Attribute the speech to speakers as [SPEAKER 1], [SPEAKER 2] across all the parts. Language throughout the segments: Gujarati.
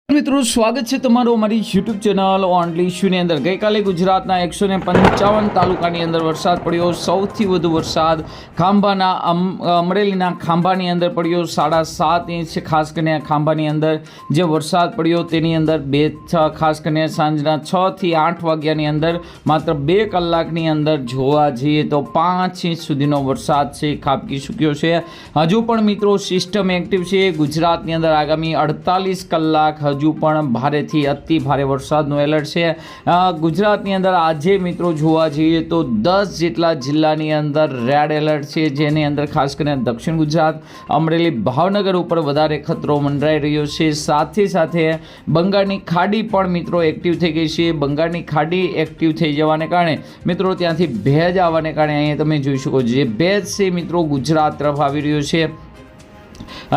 [SPEAKER 1] મિત્રો સ્વાગત છે તમારું અમારી યુટ્યુબ ચેનલ ઓનલી ઇશ્યુની અંદર। ગઈકાલે ગુજરાતના 155 તાલુકાની અંદર વરસાદ પડ્યો। સૌથી વધુ વરસાદ ખાંભાના અમરેલીના ખાંભાની અંદર પડ્યો 7.5 ઇંચ। ખાસ કરીને ખાંભાની અંદર જે વરસાદ પડ્યો તેની અંદર ખાસ કરીને સાંજના 6 થી 8 વાગ્યાની અંદર માત્ર 2 કલાકની અંદર જોવા જઈએ તો 5 ઇંચ સુધીનો વરસાદ છે ખાબકી ચૂક્યો છે। હજુ પણ મિત્રો સિસ્ટમ એક્ટિવ છે। ગુજરાતની અંદર આગામી 48 કલાક હજુ પણ ભારેથી અતિ ભારે વરસાદનું એલર્ટ છે। ગુજરાતની અંદર આજે મિત્રો જોવા જઈએ તો 10 જેટલા જિલ્લાની અંદર રેડ એલર્ટ છે, જેની અંદર ખાસ કરીને દક્ષિણ ગુજરાત, અમરેલી, ભાવનગર ઉપર વધારે ખતરો મંડરાઈ રહ્યો છે। સાથે સાથે બંગાળની ખાડી પણ મિત્રો એક્ટિવ થઈ ગઈ છે। બંગાળની ખાડી એક્ટિવ થઈ જવાને કારણે મિત્રો ત્યાંથી ભેજ આવવાને કારણે અહીંયા તમે જોઈ શકો છો જે ભેજ છે મિત્રો ગુજરાત તરફ આવી રહ્યો છે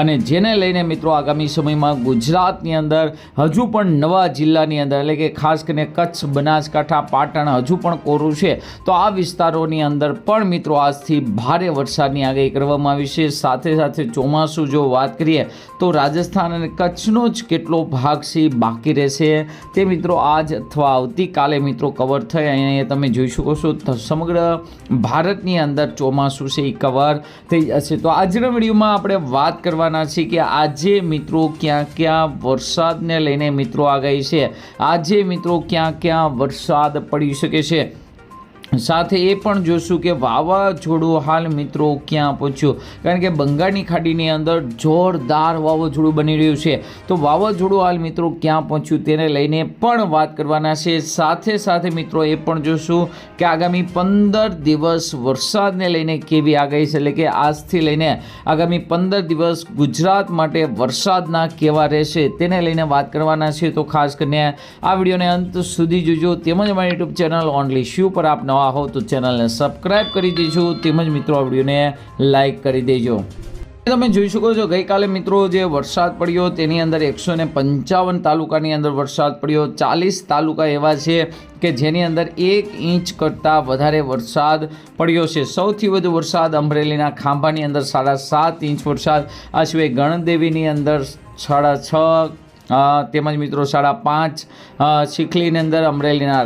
[SPEAKER 1] અને જેને લઈને મિત્રો આગામી સમયમાં ગુજરાતની અંદર હજુ પણ નવા જિલ્લાની અંદર એટલે કે ખાસ કરીને કચ્છ, બનાસકાંઠા, પાટણ હજુ પણ કોરું છે તો આ વિસ્તારોની અંદર પણ મિત્રો આજથી ભારે વરસાદની આગાહી કરવામાં આવી છે। સાથે સાથે ચોમાસું જો વાત કરીએ તો રાજસ્થાન અને કચ્છનો જ કેટલો ભાગ છે બાકી રહેશે તે મિત્રો આજ અથવા આવતીકાલે મિત્રો કવર થઈ અહીંયા તમે જોઈ શકો છો સમગ્ર ભારતની અંદર ચોમાસું છે એ કવર થઈ જશે। તો આજના વિડીયોમાં આપણે વાત કરવાના છે કે આજે મિત્રો ક્યાં ક્યાં વરસાદને લઈને મિત્રો આગાહી છે, આજે મિત્રો ક્યાં ક્યાં વરસાદ પડી શકે છે। સાથે એ પણ જોશું કે વાવાઝોડું હાલ મિત્રો ક્યાં પહોંચ્યું, કારણ કે બંગાળની ખાડીની અંદર જોરદાર વાવાઝોડું બની રહ્યું છે તો વાવાઝોડું હાલ મિત્રો ક્યાં પહોંચ્યું તેને લઈને પણ વાત કરવાના છે। સાથે સાથે મિત્રો એ પણ જોશું કે આગામી 15 દિવસ વરસાદને લઈને કેવી આગાહી છે, એટલે કે આજથી લઈને આગામી 15 દિવસ ગુજરાત માટે વરસાદના કેવા રહેશે તેને લઈને વાત કરવાના છે। તો ખાસ કરીને આ વિડીયોને અંત સુધી જોજો, તેમજ અમારી યુટ્યુબ ચેનલ ઓનલી ઇશ્યુ પર આપ નવા હો તો ચેનલને સબસ્ક્રાઇબ કરી દેજો, તેમજ મિત્રો આ વિડીયોને લાઈક કરી દેજો। તમે જોઈ શકો છો ગઈકાલે મિત્રો જે વરસાદ પડ્યો તેની અંદર 155 તાલુકાની અંદર વરસાદ પડ્યો। 40 તાલુકા એવા છે કે જેની અંદર 1 ઇંચ કરતાં વધારે વરસાદ પડ્યો છે। સૌથી વધુ વરસાદ અમરેલીના ખાંભાની અંદર 7.5 ઇંચ વરસાદ, આ સિવાય ગણદેવીની અંદર 6.5 તેમજ મિત્રો 5.5 ચીખલીની અંદર, અમરેલીના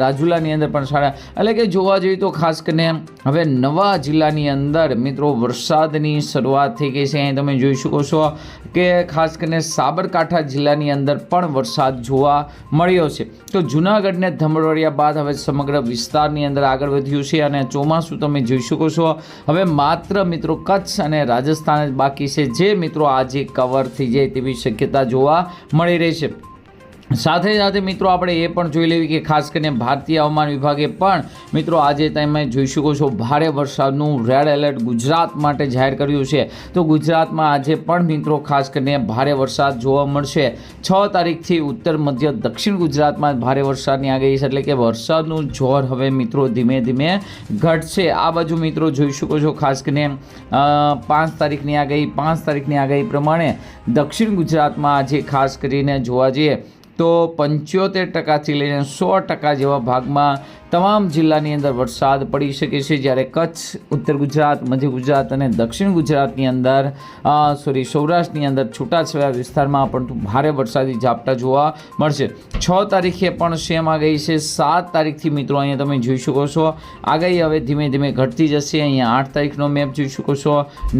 [SPEAKER 1] રાજુલાની અંદર પણ એટલે કે જોવા જઈએ તો ખાસ કરીને હવે નવા જિલ્લાની અંદર મિત્રો વરસાદની શરૂઆત થઈ ગઈ છે। અહીં તમે જોઈ શકો છો કે ખાસ કરીને સાબરકાંઠા જિલ્લાની અંદર પણ વરસાદ જોવા મળ્યો છે। તો જૂનાગઢને ધમરોળ્યા બાદ હવે સમગ્ર વિસ્તારની અંદર આગળ વધ્યું છે અને ચોમાસું તમે જોઈ શકો છો હવે માત્ર મિત્રો કચ્છ અને રાજસ્થાન જ બાકી છે, જે મિત્રો આજે કવર થઈ જાય તેવી શક્યતા જોવા મળી રહી છે। સાથે સાથે મિત્રો આપણે એ પણ જોઈ લેવી કે ખાસ કરીને ભારતીય હવામાન વિભાગે પણ મિત્રો આજે તમે જોઈ શકો છો ભારે વરસાદનું રેડ એલર્ટ ગુજરાત માટે જાહેર કર્યું છે। તો ગુજરાતમાં આજે પણ મિત્રો ખાસ કરીને ભારે વરસાદ જોવા મળશે। 6 તારીખથી ઉત્તર મધ્ય દક્ષિણ ગુજરાતમાં ભારે વરસાદની આગાહી છે, એટલે કે વરસાદનું જોર હવે મિત્રો ધીમે ધીમે ઘટશે। આ બાજુ મિત્રો જોઈ શકો છો ખાસ કરીને 5 તારીખની આગાહી પ્રમાણે દક્ષિણ ગુજરાતમાં આજે ખાસ કરીને જોવા જઈએ તો 75% લઈને 100% જેવા ભાગમાં તમામ જિલ્લાની અંદર વરસાદ પડી શકે છે, જ્યારે કચ્છ, ઉત્તર ગુજરાત, મધ્ય ગુજરાત અને દક્ષિણ ગુજરાતની અંદર સૌરાષ્ટ્રની અંદર છૂટાછવાયા વિસ્તારમાં પણ ભારે વરસાદી ઝાપટા જોવા મળશે। 6 તારીખે પણ સેમ આગાહી છે। 7 તારીખથી મિત્રો અહીંયા તમે જોઈ શકો છો આગાહી હવે ધીમે ધીમે ઘટતી જશે। અહીંયા 8 તારીખનો મેપ જોઈ શકો છો।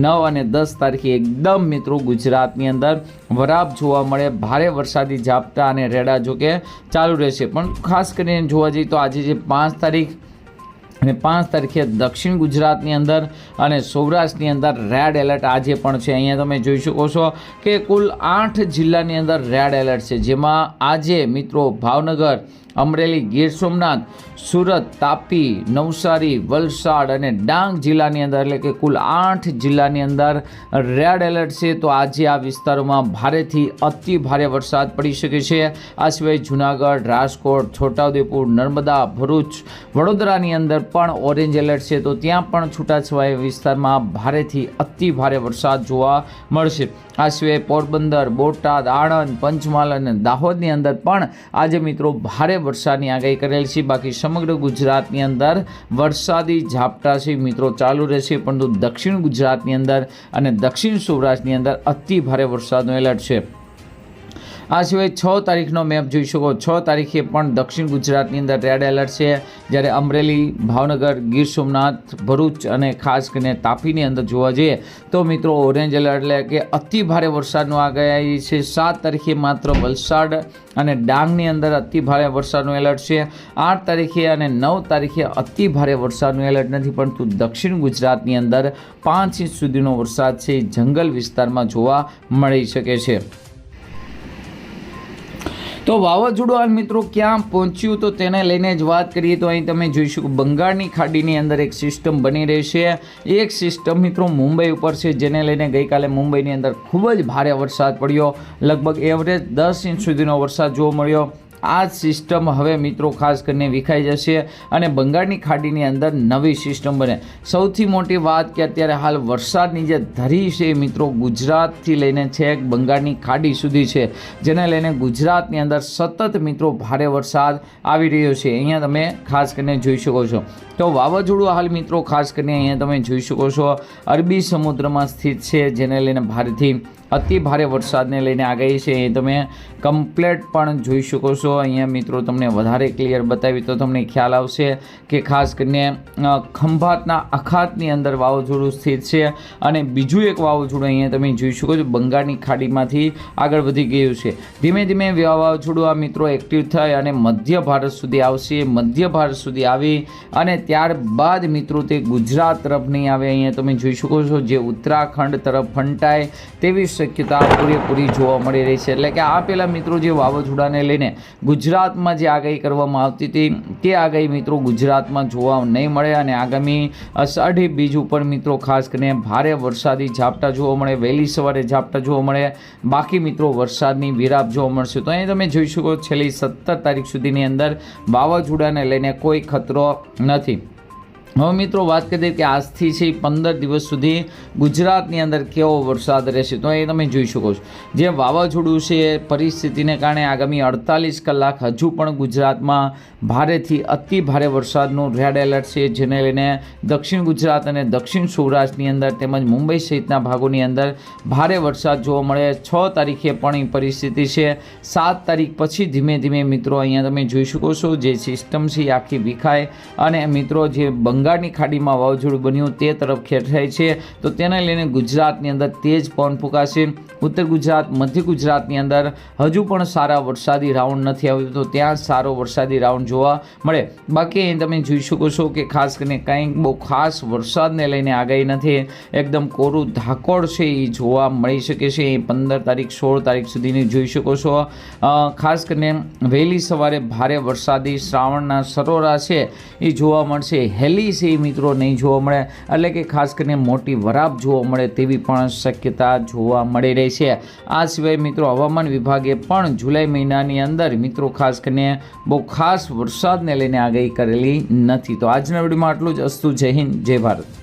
[SPEAKER 1] 9 અને 10 તારીખે એકદમ મિત્રો ગુજરાતની અંદર વરાપ જોવા મળે, ભારે વરસાદી ઝાપટા અને રેડા જોકે ચાલુ રહેશે। પણ ખાસ કરીને જોવા જઈએ તો આજે જે 5 તારીખ અને 5 તારીખે દક્ષિણ ગુજરાતની અંદર અને સૌરાષ્ટ્રની અંદર રેડ એલર્ટ આજે પણ છે। અહીંયા તમે જોઈ શકો છો કે કુલ 8 જિલ્લાની અંદર રેડ એલર્ટ છે, જેમાં આજે મિત્રો ભાવનગર, અમરેલી, ગીર સોમનાથ, સુરત, તાપી, નવસારી, વલસાડ અને ડાંગ જિલ્લાની અંદર એટલે કે કુલ 8 જિલ્લાની અંદર રેડ એલર્ટ છે। તો આજે આ વિસ્તારોમાં ભારેથી અતિ ભારે વરસાદ પડી શકે છે। આ સિવાય જૂનાગઢ, રાજકોટ, છોટાઉદેપુર, નર્મદા, ભરૂચ, વડોદરાની અંદર પણ ઓરેન્જ એલર્ટ છે, તો ત્યાં પણ છૂટાછવાયા વિસ્તારમાં ભારેથી અતિ ભારે વરસાદ જોવા મળશે। આ સિવાય પોરબંદર, બોટાદ, આણંદ, પંચમહાલ અને દાહોદની અંદર પણ આજે મિત્રો ભારે વરસાદની આગાહી કરેલ છે। બાકી સમગ્ર ગુજરાતની અંદર વરસાદી ઝાપટા છે મિત્રો ચાલુ રહેશે, પરંતુ દક્ષિણ ગુજરાતની અંદર અને દક્ષિણ સૌરાષ્ટ્રની અંદર અતિ ભારે વરસાદનો એલર્ટ છે। આ સિવાય 6 તારીખનો મેપ જોઈ શકો. 6 તારીખે પણ દક્ષિણ ગુજરાતની અંદર રેડ એલર્ટ છે, જ્યારે અમરેલી, ભાવનગર, ગીર સોમનાથ, ભરૂચ અને ખાસ કરીને તાપીની અંદર જોવા જઈએ તો મિત્રો ઓરેન્જ એલર્ટ એટલે કે અતિ ભારે વરસાદનું આગાહી છે. 7 તારીખે માત્ર વલસાડ અને ડાંગની અંદર અતિ ભારે વરસાદનું એલર્ટ છે. 8 તારીખે અને 9 તારીખે અતિ ભારે વરસાદનું એલર્ટ નથી, પરંતુ દક્ષિણ ગુજરાતની અંદર 5 ઇંચ સુધીનો વરસાદ છે જંગલ વિસ્તારમાં જોવા મળી શકે છે. તો વાવાઝોડું હાલ મિત્રો ક્યાં પહોંચ્યું તો તેને લઈને જ વાત કરીએ તો અહીં તમે જોઈ શકો બંગાળની ખાડીની અંદર એક સિસ્ટમ બની રહી છે. એક સિસ્ટમ મિત્રો મુંબઈ ઉપર છે, જેને લઈને ગઈકાલે મુંબઈની અંદર ખૂબ જ ભારે વરસાદ પડ્યો. લગભગ એવરેજ 10 ઇંચ સુધીનો વરસાદ જોવા મળ્યો. આ સિસ્ટમ હવે મિત્રો ખાસ કરીને વિખાઈ જશે અને બંગાળની ખાડીની અંદર નવી સિસ્ટમ બને. સૌથી મોટી વાત કે અત્યારે હાલ વરસાદની જે ધરી છે મિત્રો ગુજરાતથી લઈને છેક બંગાળની ખાડી સુધી છે, જેને લઈને ગુજરાતની અંદર સતત મિત્રો ભારે વરસાદ આવી રહ્યો છે. અહીંયા તમે ખાસ કરીને જોઈ શકો છો. તો વાવાઝોડું હાલ મિત્રો ખાસ કરીને અહીંયા તમે જોઈ શકો છો અરબી સમુદ્રમાં સ્થિત છે, જેને લઈને ભારેથી અતિ ભારે વરસાદને લઈને આગાહી છે. એ તમે કમ્પ્લેટ પણ જોઈ શકો છો. અહીંયા મિત્રો તમને વધારે ક્લિયર બતાવી તો તમને ખ્યાલ આવશે કે ખાસ કરીને ખંભાતના અખાતની અંદર વાવાઝોડું સ્થિત છે અને બીજું એક વાવાઝોડું અહીંયા તમે જોઈ શકો છો બંગાળની ખાડીમાંથી આગળ વધી ગયું છે. ધીમે ધીમે વાવાઝોડું આ મિત્રો એક્ટિવ થાય અને મધ્ય ભારત સુધી આવશે. મધ્ય ભારત સુધી આવી અને ત્યારબાદ મિત્રો તે ગુજરાત તરફ નહીં આવે. અહીંયા તમે જોઈ શકો છો જે ઉત્તરાખંડ તરફ ફંટાય તેવી શક્યતા પૂરેપૂરી જોવા મળી રહી છે. એટલે કે આ પહેલાં મિત્રો જે વાવાઝોડાને લઈને ગુજરાતમાં જે આગાહી કરવામાં આવતી હતી તે આગાહી મિત્રો ગુજરાતમાં જોવા નહીં મળે અને આગામી અષાઢી બીજ ઉપર મિત્રો ખાસ કરીને ભારે વરસાદી ઝાપટા જોવા મળે, વહેલી સવારે ઝાપટા જોવા મળે, બાકી મિત્રો વરસાદની વિરાપ જોવા મળશે. તો અહીં તમે જોઈ શકો છેલ્લી 17 તારીખ સુધીની અંદર વાવાઝોડાને લઈને કોઈ ખતરો નથી. હવે મિત્રો વાત કરીએ કે આજથી છે 15 દિવસ સુધી ગુજરાતની અંદર કેવો વરસાદ રહેશે તો એ તમે જોઈ શકો છો. જે વાવાઝોડું છે પરિસ્થિતિને કારણે આગામી 48 કલાક હજુ પણ ગુજરાતમાં ભારેથી અતિ ભારે વરસાદનું રેડ એલર્ટ છે, જેને લઈને દક્ષિણ ગુજરાત અને દક્ષિણ સૌરાષ્ટ્રની અંદર તેમજ મુંબઈ સહિતના ભાગોની અંદર ભારે વરસાદ જોવા મળે. 6 તારીખે પણ એ પરિસ્થિતિ છે. 7 તારીખ પછી ધીમે ધીમે મિત્રો અહીંયા તમે જોઈ શકો છો જે સિસ્ટમ છે એ આખી વિખાય અને મિત્રો જે બંગાળની ખાડીમાં વાવાઝોડું બન્યું તે તરફ ખેંચાય છે. તો તેને લઈને ગુજરાતની અંદર તેજ પવન ફૂંકાશે. ઉત્તર ગુજરાત, મધ્ય ગુજરાતની અંદર હજુ પણ સારા વરસાદી રાઉન્ડ નથી આવ્યો, તો ત્યાં સારો વરસાદી રાઉન્ડ જોવા મળે. બાકી અહીં તમે જોઈ શકો છો કે ખાસ કરીને કંઈક બહુ ખાસ વરસાદને લઈને આગાહી નથી. એકદમ કોરું ધાકોડ છે એ જોવા મળી શકે છે. 15 તારીખ 16 તારીખ સુધીની જોઈ શકો છો. ખાસ કરીને વહેલી સવારે ભારે વરસાદી શ્રાવણના સરોવરા છે એ જોવા મળશે. હેલી છે એ મિત્રો નહીં જોવા મળે, એટલે કે ખાસ કરીને મોટી વરાપ જોવા મળે તેવી પણ શક્યતા જોવા મળી રહી છે. આ સિવાય મિત્રો હવામાન વિભાગે પણ જુલાઈ મહિનાની અંદર મિત્રો ખાસ કરીને બહુ ખાસ વરસાદને લઈને આગાહી કરેલી નથી. તો આજના વિડીયોમાં આટલું જ. અસ્તુ. જય હિન્દ, જય ભારત.